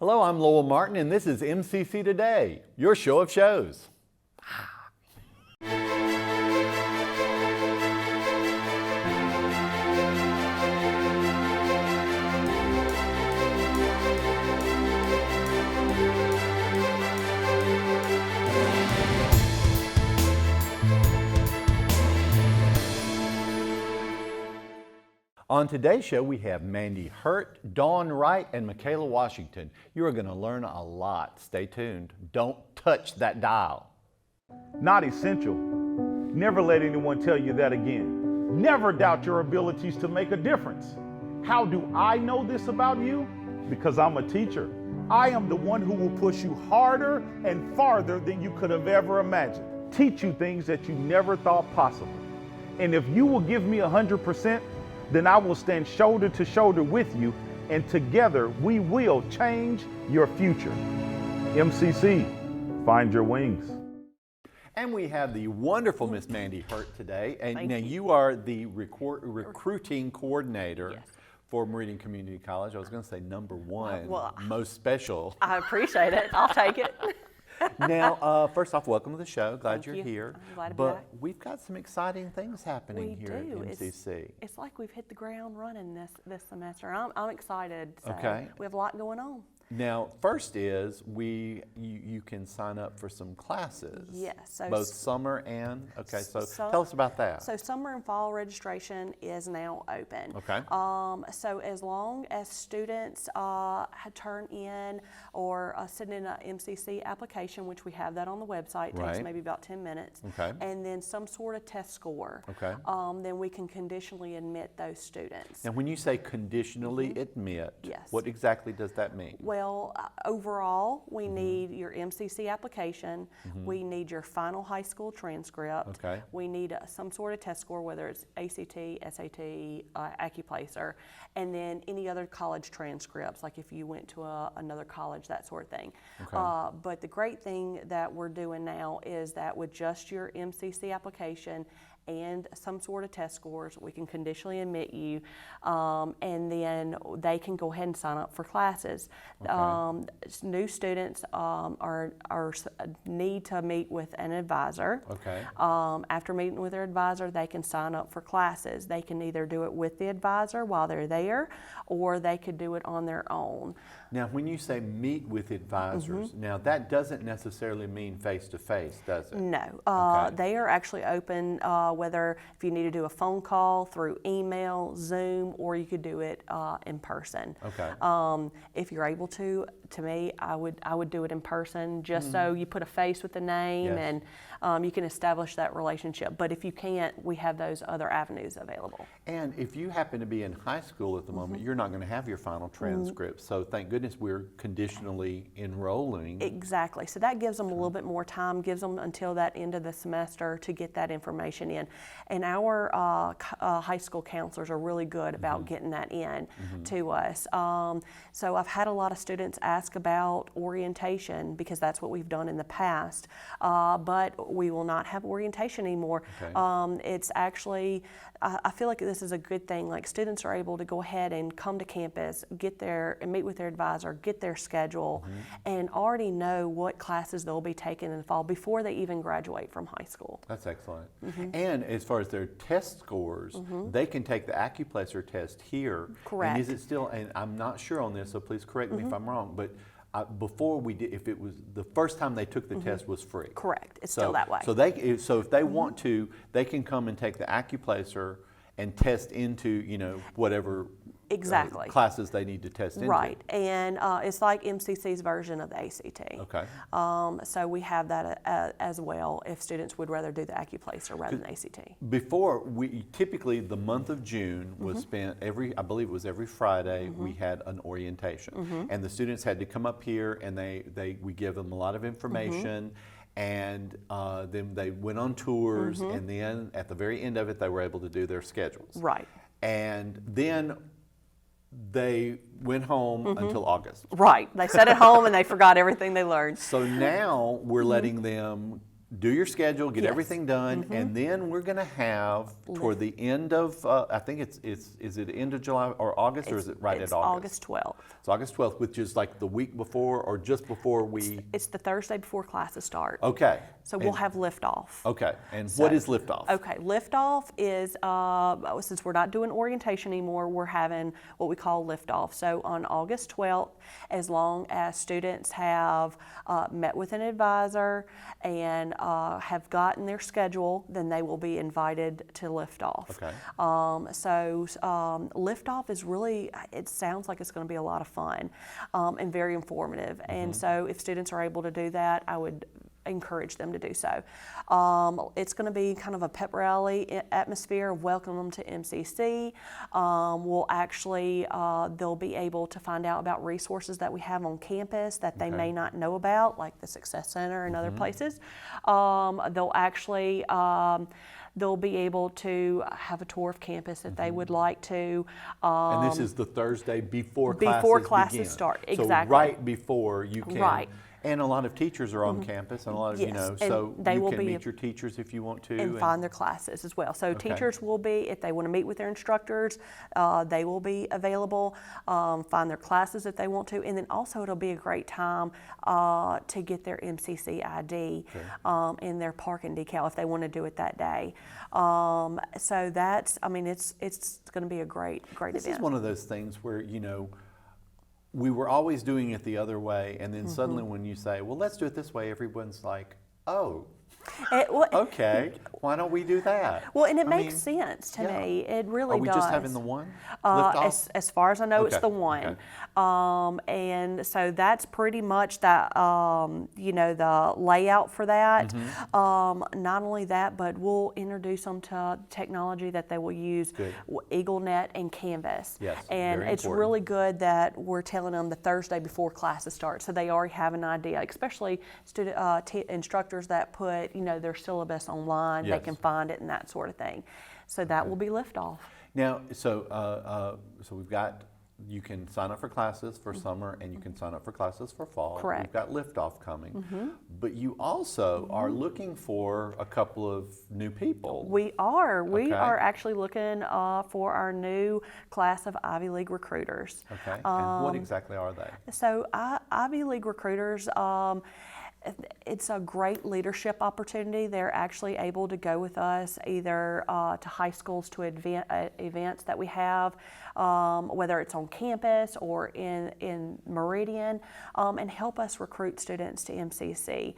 Hello, I'm Lowell Martin, and this is MCC Today, your show of shows. On today's show, we have Mandy Hurtt, Wright, and Michaela Washington. You are going to learn a lot. Stay tuned. Don't touch that dial. Not essential. Never let anyone tell you that again. Never doubt your abilities to make a difference. How do I know this about you? Because I'm a teacher. I am the one who will push you harder and farther than you could have ever imagined. Teach you things that you never thought possible. And if you will give me 100%, then I will stand shoulder to shoulder with you, and together we will change your future. MCC, find your wings. And we have the wonderful Miss Mandy Hurtt today. And now you are the recruiting coordinator for Meridian Community College. I was going to say number one, most special. I appreciate it. I'll take it. Now, first off, welcome to the show. Glad you're you. here. I'm glad to be but back. We've got some exciting things happening here at MCC. It's like we've hit the ground running this semester. I'm excited. So Okay. We have a lot going on. Now, first is you can sign up for some classes. Yes. So both summer and, so tell us about that. So summer and fall registration is now open. Okay. So as long as students turn in or send in an MCC application, which we have that on the website, takes maybe about 10 minutes, Okay. and then some sort of test score, Okay. then we can conditionally admit those students. Now, when you say conditionally admit, Yes. what exactly does that mean? Well, overall, we need your MCC application. We need your final high school transcript. Okay. We need some sort of test score, whether it's ACT, SAT, AccuPlacer, and then any other college transcripts, like if you went to another college, that sort of thing. Okay. But the great thing that we're doing now is that with just your MCC application and some sort of test scores, we can conditionally admit you, and then they can go ahead and sign up for classes. Okay. New students need to meet with an advisor. Okay. After meeting with their advisor, they can sign up for classes. They can either do it with the advisor while they're there, or they could do it on their own. Now, when you say meet with advisors, now that doesn't necessarily mean face-to-face, does it? No, Okay. they are actually open, whether if you need to do a phone call through email, Zoom, or you could do it in person. Okay. If you're able to me, I would do it in person, just so you put a face with the name, Yes. and you can establish that relationship. But if you can't, we have those other avenues available. And if you happen to be in high school at the moment, you're not going to have your final transcript. So thank goodness we're conditionally enrolling. Exactly. So that gives them a little bit more time, gives them until that end of the semester to get that information in. And our high school counselors are really good about getting that in to us. So I've had a lot of students ask about orientation, because that's what we've done in the past, but we will not have orientation anymore. Okay. It's actually, I feel like this is a good thing. Like, students are able to go ahead and come to campus, get there and meet with their advisor, get their schedule, and already know what classes they'll be taking in the fall before they even graduate from high school. That's excellent. And as far as their test scores, they can take the AccuPlacer test here. Correct. And is it still, and I'm not sure on this, so please correct me if I'm wrong, but before we did, if it was the first time they took the test was free. Correct. It's still that way. So if they want to, they can come and take the AccuPlacer and test into, whatever Exactly. Classes they need to test into. Right, and it's like MCC's version of the ACT. Okay. So we have that as well if students would rather do the AccuPlacer rather than ACT. Before, typically the month of June was spent I believe it was every Friday, we had an orientation. And the students had to come up here, and we give them a lot of information. And then they went on tours, and then at the very end of it, they were able to do their schedules. Right. And then they went home until August. Right. They sat at home and they forgot everything they learned. So now we're letting them do your schedule, get Yes. everything done, and then we're going to have toward the end of, I think is it end of July or August, or is it right It's at August? August 12th. It's August 12th, which is like the week before or just before we. It's the Thursday before classes start. Okay. So we'll And- have liftoff. Okay, and what is liftoff? Okay, liftoff is, since we're not doing orientation anymore, we're having what we call liftoff. So on August 12th, as long as students have met with an advisor and have gotten their schedule, then they will be invited to liftoff. Okay. Liftoff is really, it sounds like it's going to be a lot of fun and very informative. And so if students are able to do that, I would encourage them to do so. It's going to be kind of a pep rally atmosphere of welcome them to MCC. We'll actually, they'll be able to find out about resources that we have on campus that they may not know about, like the Success Center and other places. They'll actually, they'll be able to have a tour of campus if they would like to. And this is the Thursday before classes begin. start, So exactly. right before you can. Right. And a lot of teachers are on campus, and a lot of, Yes, and so they you will can be meet your teachers if you want to. and find their classes as well. So Okay. teachers will be, if they want to meet with their instructors, they will be available, find their classes if they want to, and then also it'll be a great time to get their MCC ID and their parking decal if they want to do it that day. So that's, I mean, it's going to be a great This event. is one of those things where, we were always doing it the other way, and then suddenly when you say, well, let's do it this way, everyone's like, oh, okay, why don't we do that? Well, and it I makes mean, sense to yeah. me. It really Are we does. just having the one? Liftoff? As far as I know, it's Okay, the one. okay. And so that's pretty much that, the layout for that. Mm-hmm. Not only that, but we'll introduce them to technology that they will use, Good. EagleNet and Canvas. Yes, And very it's important. really good that we're telling them the Thursday before classes start, so they already have an idea, especially instructors that put, their syllabus online, they Yes. can find it and that sort of thing. So that will be liftoff. Now, so we've got, you can sign up for classes for summer, and you can sign up for classes for fall. Correct. We've got Liftoff coming, but you also are looking for a couple of new people. We are. We Okay. are actually looking for our new class of Ivy League recruiters. Okay, and what exactly are they? So Ivy League recruiters, it's a great leadership opportunity. They're actually able to go with us either to high schools to events that we have, whether it's on campus or in Meridian, and help us recruit students to MCC.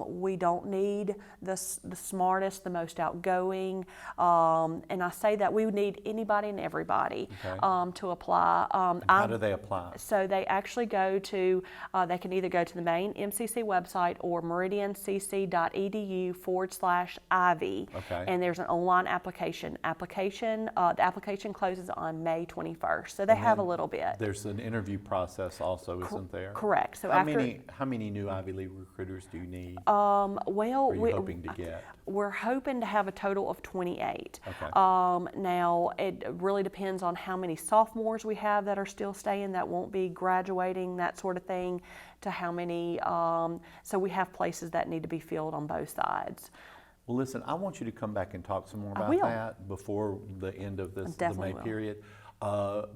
We don't need the smartest, the most outgoing, and I say that we would need anybody and everybody to apply. How do they apply? So they actually go to, they can either go to the main MCC website or meridiancc.edu/Ivy. Okay. And there's an online application. The application closes on May 21st. So they have a little bit. There's an interview process also, isn't there? Correct. So How many new Ivy League recruiters do you need? well, Are you hoping to get? We're hoping to have a total of 28. Okay. Now, it really depends on how many sophomores we have that are still staying that won't be graduating, that sort of thing, to how many. So we have places that need to be filled on both sides. Well, listen, I want you to come back and talk some more I about will. that before the end of this, the Definitely May will. period.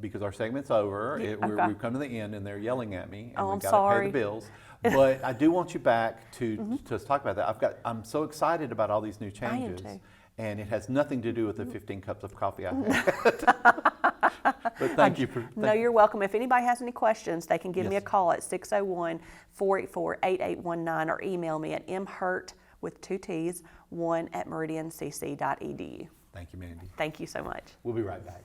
Because our segment's over. Yeah, We've okay. come to the end, and they're yelling at me, and Oh, we've I'm got to pay sorry. the bills. But I do want you back to talk about that. I'm so excited about all these new I am changes, too. and it has nothing to do with the 15 cups of coffee I had. But thank you for. No, you're welcome. If anybody has any questions, they can give me a Yes. call at 601-484-8819 or email me at mhurt with 2 T's, 1@meridiancc.edu. Thank you, Mandy. Thank you so much. We'll be right back.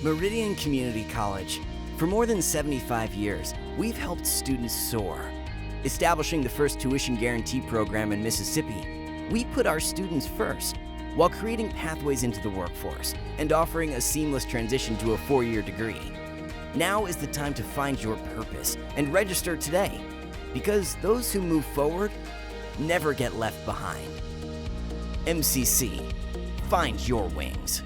Meridian Community College. For more than 75 years, we've helped students soar. Establishing the first tuition guarantee program in Mississippi, we put our students first while creating pathways into the workforce and offering a seamless transition to a 4-year degree. Now is the time to find your purpose and register today, because those who move forward never get left behind. MCC, find your wings.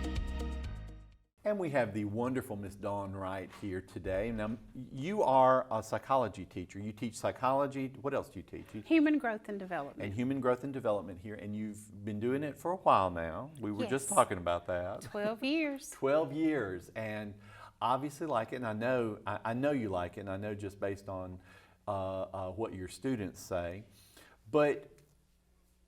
And we have the wonderful Miss Dawn Wright here today. Now, you are a psychology teacher. You teach psychology. What else do you teach? Human growth and development. And human growth and development here. And you've been doing it for a while now. We were just Yes. talking about that. 12 years. 12 years. And obviously like it. And I know you like it. And I know just based on what your students say. But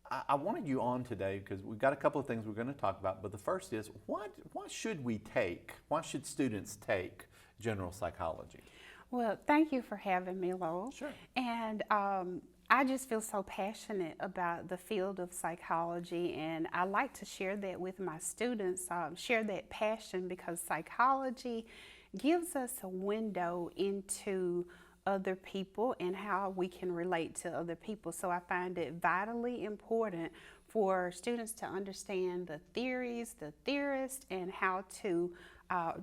I wanted you on today because we've got a couple of things we're going to talk about, but the first is, why should we take, why should students take general psychology? Well, thank you for having me, Lowell. Sure. And I just feel so passionate about the field of psychology, and I like to share that with my students, share that passion, because psychology gives us a window into other people and how we can relate to other people. So I find it vitally important for students to understand the theories, the theorists, and how to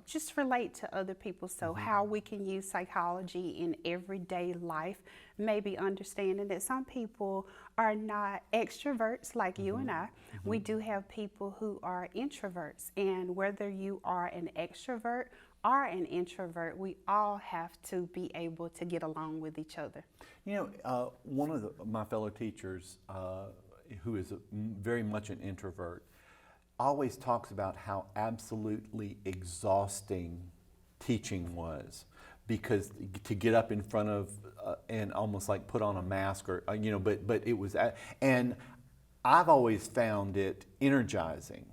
just relate to other people. So how we can use psychology in everyday life, maybe understanding that some people are not extroverts like you and I. We do have people who are introverts, and whether you are an extrovert or an introvert, we all have to be able to get along with each other. You know, one of my fellow teachers, who is very much an introvert, always talks about how absolutely exhausting teaching was, because to get up in front of and almost like put on a mask, or you know, but it was, and I've always found it energizing.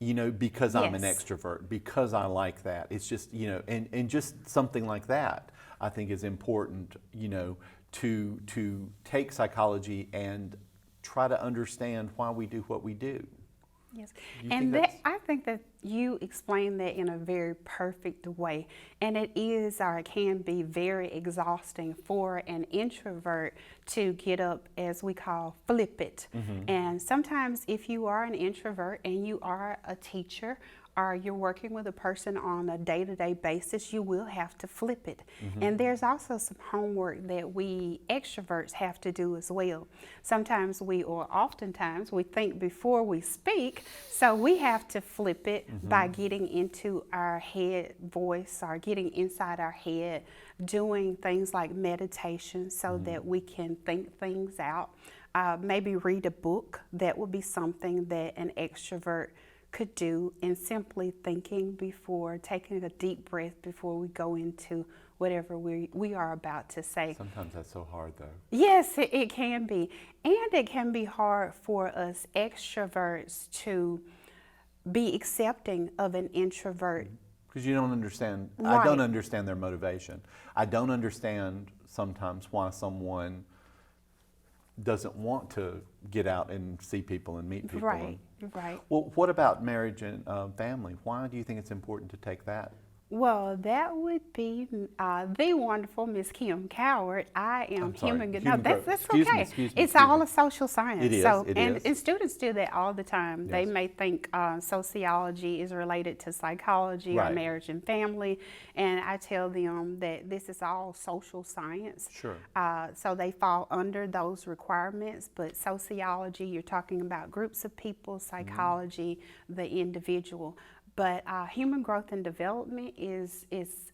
You know, because I'm an Yes. extrovert, because I like that. It's just, you know, and just something like that, I think is important, you know, to take psychology and try to understand why we do what we do. Yes, You and think that's- I think that you explained that in a very perfect way, and it is, or it can be, very exhausting for an introvert to get up, as we call, flip it. And sometimes if you are an introvert and you are a teacher, or you're working with a person on a day-to-day basis, you will have to flip it. And there's also some homework that we extroverts have to do as well. Sometimes or oftentimes we think before we speak, so we have to flip it by getting into our head voice, or getting inside our head, doing things like meditation so that we can think things out. Maybe read a book. That would be something that an extrovert could do, and simply thinking before, taking a deep breath before we go into whatever we are about to say. Sometimes that's so hard, though. Yes, it can be. And it can be hard for us extroverts to be accepting of an introvert. Because you don't understand, I don't Right. understand their motivation. I don't understand sometimes why someone doesn't want to get out and see people and meet people. Right, right. Well, what about marriage and family? Why do you think it's important to take that? Well, that would be the wonderful Miss Kim Coward. I am I'm sorry, human. No, human growth. that's Excuse me, okay. excuse me, It's excuse all me. a social science. It is, So, it and, is. and students do that all the time. They Yes. may think sociology is related to psychology Right. or marriage and family, and I tell them that this is all social science. Sure. So they fall under those requirements. But sociology, you're talking about groups of people. Psychology, the individual. But human growth and development is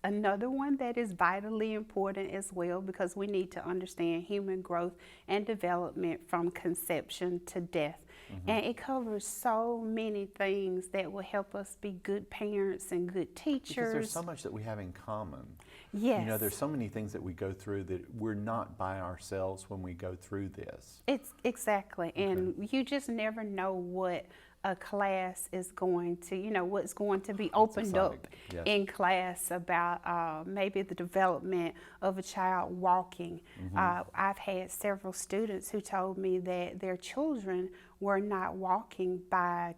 another one that is vitally important as well, because we need to understand human growth and development from conception to death. And it covers so many things that will help us be good parents and good teachers. Because there's so much that we have in common. Yes. You know, there's so many things that we go through that we're not by ourselves when we go through this. It's exactly. And you just never know what a class is going to, what's going to be opened up exciting. Yes. in class about maybe the development of a child walking. I've had several students who told me that their children were not walking by,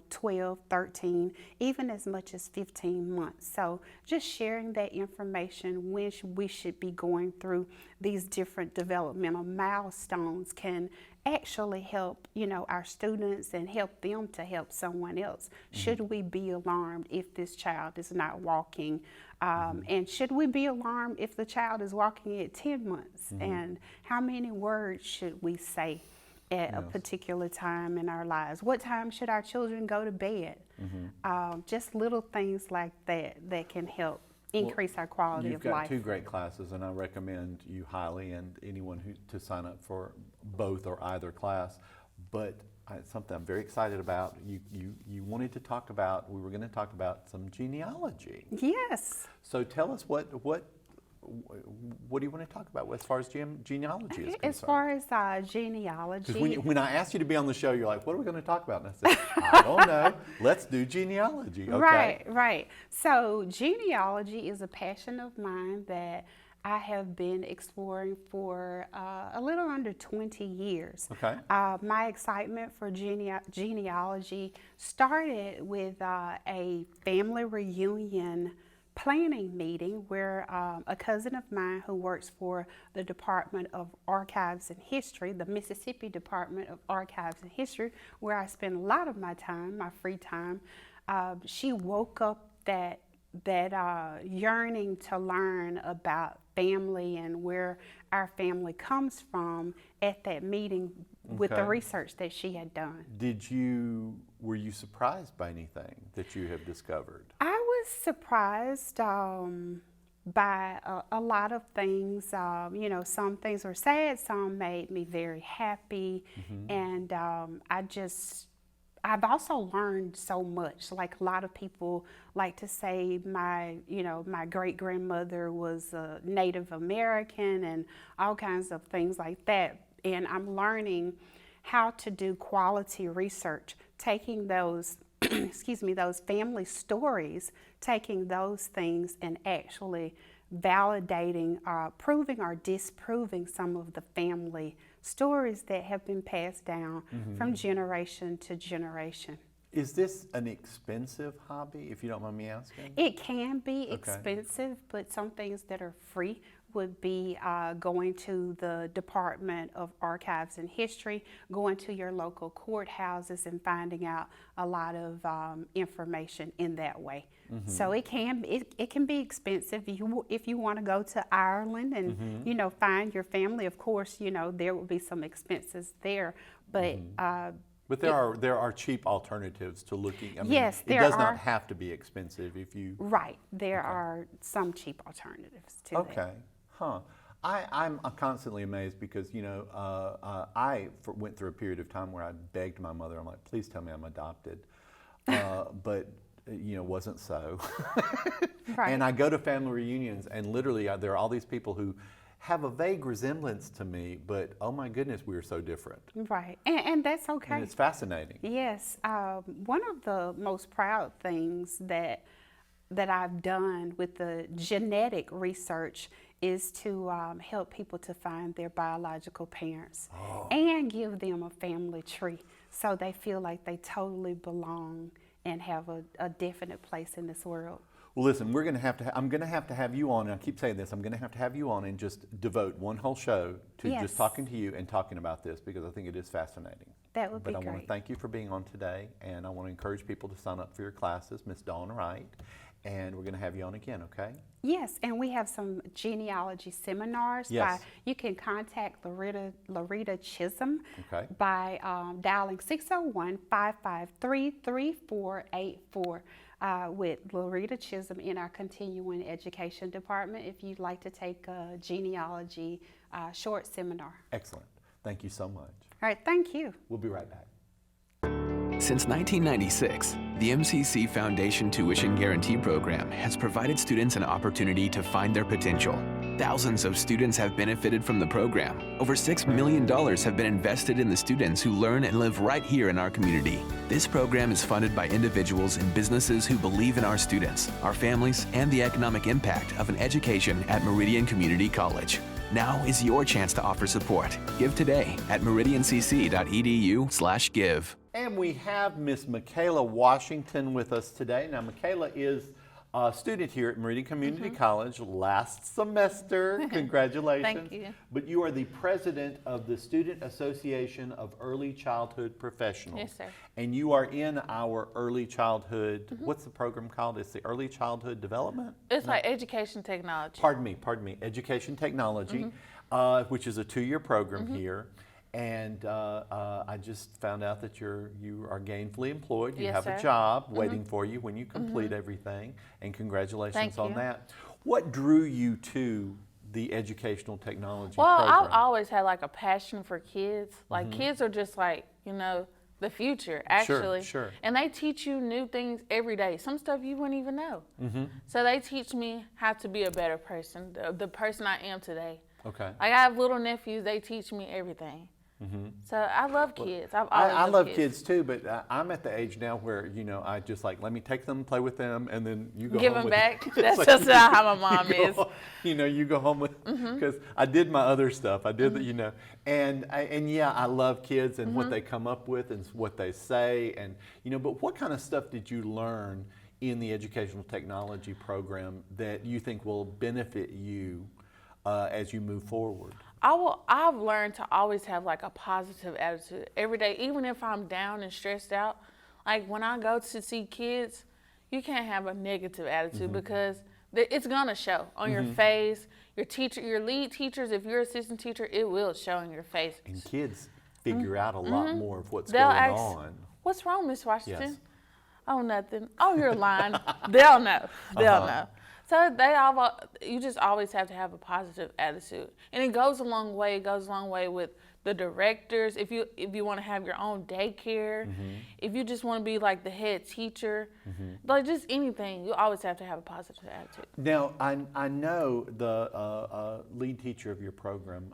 12, 13, even as much as 15 months. So just sharing that information when we should be going through these different developmental milestones can actually help, our students and help them to help someone else. Should we be alarmed if this child is not walking? And should we be alarmed if the child is walking at 10 months? And how many words should we say? at a particular time in our lives. What time should our children go to bed? Just little things like that that can help increase our quality of life. You've got 2 great classes, and I recommend you highly, and anyone who to sign up for both or either class. But it's something I'm very excited about. You wanted to talk about. We were going to talk about some genealogy. Yes. So tell us what do you want to talk about as far as genealogy is concerned? As far as genealogy. Because when I asked you to be on the show, you're like, what are we going to talk about? And I said, I don't know. Let's do genealogy. Okay. Right. So genealogy is a passion of mine that I have been exploring for a little under 20 years. Okay. My excitement for genealogy started with a family reunion planning meeting where a cousin of mine who works for the Department of Archives and History, the Mississippi Department of Archives and History, where I spend a lot of my time, my free time, she woke up that yearning to learn about family and where our family comes from at that meeting with the research that she had done. Were you surprised by anything that you have discovered? I was surprised by a lot of things. Some things were sad, some made me very happy, and I've also learned so much. Like a lot of people like to say my great-grandmother was a Native American and all kinds of things like that. And I'm learning how to do quality research, taking those, those family stories, taking those things and actually validating, proving or disproving some of the family stories that have been passed down from generation to generation. Is this an expensive hobby, if you don't mind me asking? It can be expensive, but some things that are free would be going to the Department of Archives and History, going to your local courthouses and finding out a lot of information in that way. So it can be expensive. If you want to go to Ireland and find your family, of course there will be some expenses there, but but there are cheap alternatives to looking. I mean, yes, it does not have to be expensive if you. Right, there are some cheap alternatives to that. Okay, huh? I'm constantly amazed because I went through a period of time where I begged my mother. I'm like, please tell me I'm adopted, but wasn't so. Right. And I go to family reunions, and literally there are all these people who have a vague resemblance to me, but oh my goodness, we are so different. Right, and that's okay. And it's fascinating. Yes, one of the most proud things that I've done with the genetic research is to help people to find their biological parents and give them a family tree so they feel like they totally belong and have a definite place in this world. Well, listen, I'm going to have to have you on, and I keep saying this, I'm going to have you on and just devote one whole show to just talking to you and talking about this because I think it is fascinating. That would be great. But I want to thank you for being on today, and I want to encourage people to sign up for your classes, Miss Dawn Wright, and we're going to have you on again, okay? Yes, and we have some genealogy seminars. Yes. You can contact Loretta Chisholm Okay. by dialing 601-553-3484 with Loretta Chisholm in our continuing education department if you'd like to take a genealogy short seminar. Excellent. Thank you so much. All right, thank you. We'll be right back. Since 1996, the MCC Foundation Tuition Guarantee Program has provided students an opportunity to find their potential. Thousands of students have benefited from the program. Over $6 million have been invested in the students who learn and live right here in our community. This program is funded by individuals and businesses who believe in our students, our families, and the economic impact of an education at Meridian Community College. Now is your chance to offer support. Give today at meridiancc.edu/give. And we have Miss Michaela Washington with us today. Now, Michaela is a student here at Meridian Community College last semester. Congratulations. Thank you. But you are the president of the Student Association of Early Childhood Professionals. Yes, sir. And you are in our early childhood, what's the program called? It's the Early Childhood Development? It's like education technology. Pardon me, Education Technology, which is a 2-year program here. And I just found out that you are gainfully employed. You Yes, have a sir. job waiting for you when you complete everything. And congratulations Thank on you. that. What drew you to the educational technology Well, program? I've always had like a passion for kids. Like kids are just like, you know, the future actually. sure. And they teach you new things every day. Some stuff you wouldn't even know. So they teach me how to be a better person, the person I am today. Okay. Like I have little nephews, they teach me everything. So I love kids. I've always I loved love kids too, but I'm at the age now where, you know, I just like, let me take them, play with them, and then you go Give home them with back. It's That's like just you- how my mom you go is. home- You know, you go home with, because I did my other stuff. I did the, you know, and yeah, I love kids and what they come up with and what they say, and, you know, but what kind of stuff did you learn in the educational technology program that you think will benefit you as you move forward? I've learned to always have like a positive attitude every day, even if I'm down and stressed out. Like when I go to see kids, you can't have a negative attitude because it's gonna show on your face. Your teacher, your lead teachers, if you're assistant teacher, it will show in your face. And kids figure out a lot more of what's They'll going ask, on. "What's wrong, Miss Washington?" Yes. Oh, nothing. Oh, you're lying. They'll know. They'll know. So you just always have to have a positive attitude, and it goes a long way. It goes a long way with the directors. If you want to have your own daycare, if you just want to be like the head teacher, like just anything, you always have to have a positive attitude. Now, I know the lead teacher of your program,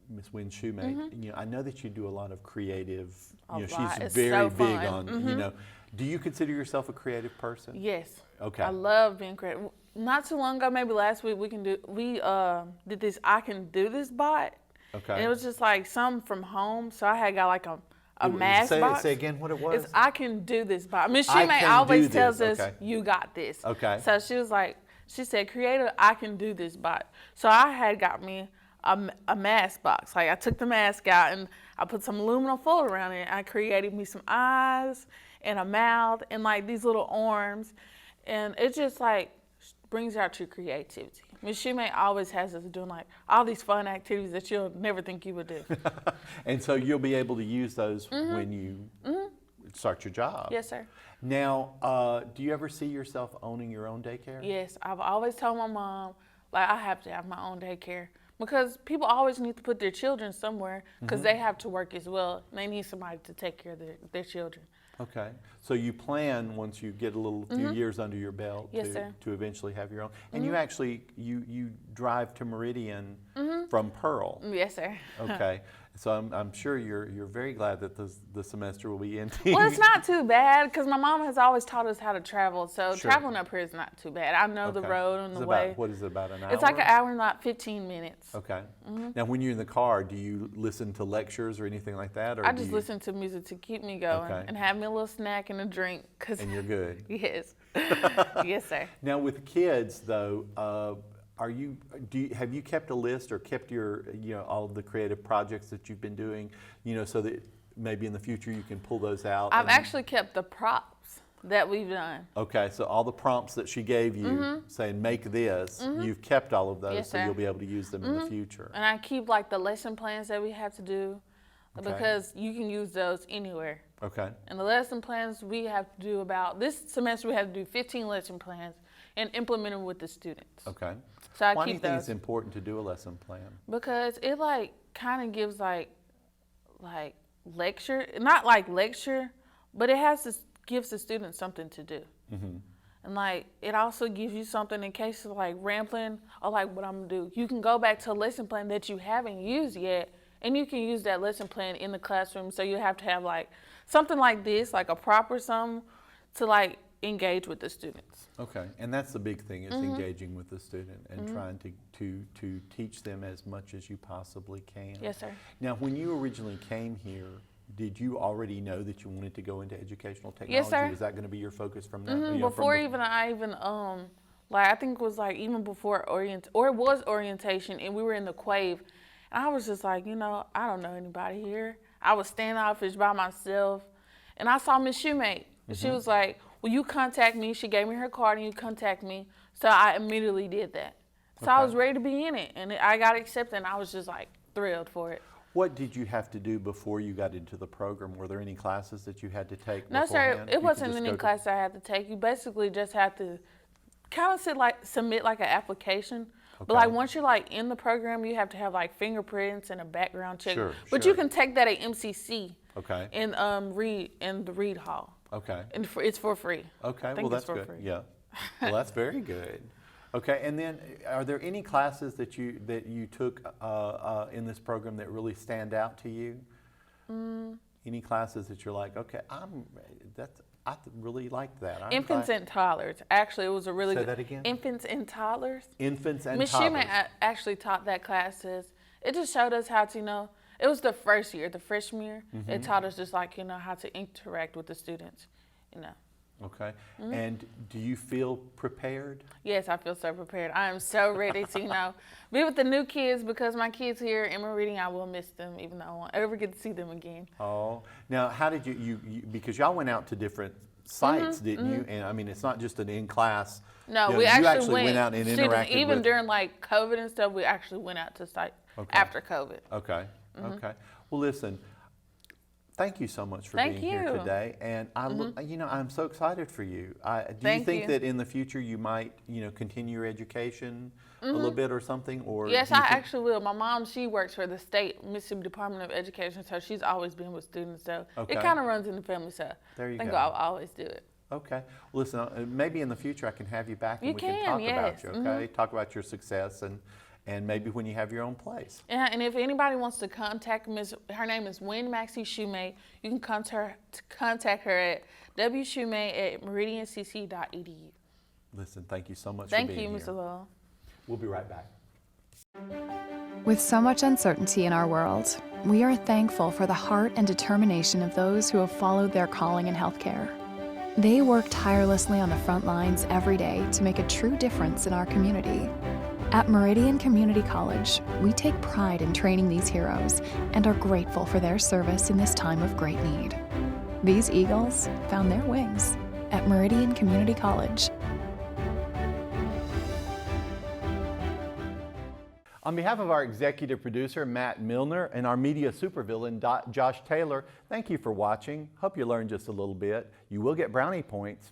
Miss Wynn Shoemake, you know, I know that you do a lot of creative, you know, lot. she's It's very so big fun. on, you know, do you consider yourself a creative person? Yes. Okay. I love being creative. Not too long ago, maybe last week, we did this I Can Do This bot. Okay. And it was just like some from home. So I had got like a mask box. Say again what it was? It's I Can Do This bot. Miss I Shoemake can always do tells this. us, Okay. you got this. Okay. So she was like, she said, create a I Can Do This bot. So I had got me a mask box. Like I took the mask out and I put some aluminum foil around it. I created me some eyes and a mouth and like these little arms. And it just like brings out your creativity. Miss Shoemake always has us doing like all these fun activities that you'll never think you would do. And so you'll be able to use those when you start your job. Yes, sir. Now, do you ever see yourself owning your own daycare? Yes, I've always told my mom, like I have to have my own daycare because people always need to put their children somewhere because they have to work as well. And they need somebody to take care of their children. Okay. So you plan once you get a little few years under your belt Yes, sir. to eventually have your own. And you actually you drive to Meridian from Pearl. Yes, sir. Okay. So I'm sure you're very glad that the semester will be ending. Well, it's not too bad because my mom has always taught us how to travel. So Sure. traveling up here is not too bad. I know the Okay. road and It's the about- way. What is it, about an hour? It's like an hour and like 15 minutes. Okay. Now, when you're in the car, do you listen to lectures or anything like that? Or I do just you- listen to music to keep me going Okay. and have me a little snack and a drink. Cause And you're good. yes. Yes, sir. Now, with kids, though, have you kept a list or kept your, you know, all of the creative projects that you've been doing, you know, so that maybe in the future you can pull those out? I've and- actually kept the props that we've done. Okay, so all the prompts that she gave you saying make this, you've kept all of those, Yes, so sir. you'll be able to use them in the future. And I keep like the lesson plans that we have to do Okay. because you can use those anywhere. Okay. And the lesson plans we have to do this semester we have to do 15 lesson plans and implement them with the students. Okay. So I Why do you keep think those it's important to do a lesson plan? because it like kind of gives like lecture, not like lecture, but it gives the students something to do. And like it also gives you something in case of like rambling or like what I'm gonna do. You can go back to a lesson plan that you haven't used yet, and you can use that lesson plan in the classroom. So you have to have like something like this, like a prop or something, to like engage with the students. Okay, and that's the big thing is engaging with the student and trying to teach them as much as you possibly can. Yes, sir. Now, when you originally came here, did you already know that you wanted to go into educational technology? Yes, sir. Was that going to be your focus from that? You know, Before from the- like I think it was like even before it was orientation and we were in the Quave, and I was just like, you know, I don't know anybody here. I was standoffish by myself, and I saw Miss Shoemake. And she was like, "Will you contact me?" She gave me her card, and you contact me. So I immediately did that. So I Okay. was ready to be in it, and I got accepted, and I was just like thrilled for it. What did you have to do before you got into the program? Were there any classes that you had to take No, sir. beforehand? You It could wasn't just any go to- class I had to take. You basically just have to kind of submit like an application. But like Okay. once you're like in the program, you have to have like fingerprints and a background check. Sure, But sure. you can take that at MCC Okay. in the Reed Hall. Okay. And it's for free. Okay, I think well, that's it's for good. free. Yeah. Well, that's very good. Okay, and then are there any classes that you took in this program that really stand out to you? Any classes that you're like, okay, I really liked that. Infants and toddlers. Actually, it was a really Say good. that again? Infants and toddlers. Infants and Miss toddlers. Shumay actually taught that classes. It just showed us how to, it was the first year, the freshman year. Mm-hmm. It taught us just like, how to interact with the students, Okay, and do you feel prepared? Yes, I feel so prepared. I am so ready to, be with the new kids because my kids here in Meridian, I will miss them even though I won't ever get to see them again. Oh, now how did you because y'all went out to different sites, didn't you? And I mean, it's not just an in-class. No, you know, we you actually went out and students, interacted even with. during like COVID and stuff, we actually went out to site after COVID. Okay, okay. Well, listen, thank you so much for Thank being here you. today, and I'm so excited for you. Do you Thank think you. that in the future you might, continue your education a little bit or something, or Yes, do you I think- actually will. My mom, she works for the state Mississippi Department of Education, so she's always been with students. So Okay. it kind of runs in the family. So There you I think go. I'll always do it. Okay. Well, listen, maybe in the future I can have you back and You we can can, talk yes. about you. Okay, talk about your success and maybe when you have your own place. Yeah, and if anybody wants to contact Ms., her name is Wendy Maxie Shumay. You can contact her at wshumay@meridiancc.edu. Listen, thank you so much Thank for being you, here. Mr. Lowell. We'll be right back. With so much uncertainty in our world, we are thankful for the heart and determination of those who have followed their calling in healthcare. They work tirelessly on the front lines every day to make a true difference in our community. At Meridian Community College, we take pride in training these heroes and are grateful for their service in this time of great need. These Eagles found their wings at Meridian Community College. On behalf of our executive producer, Matt Milner, and our media supervillain, Josh Taylor, thank you for watching. Hope you learned just a little bit. You will get brownie points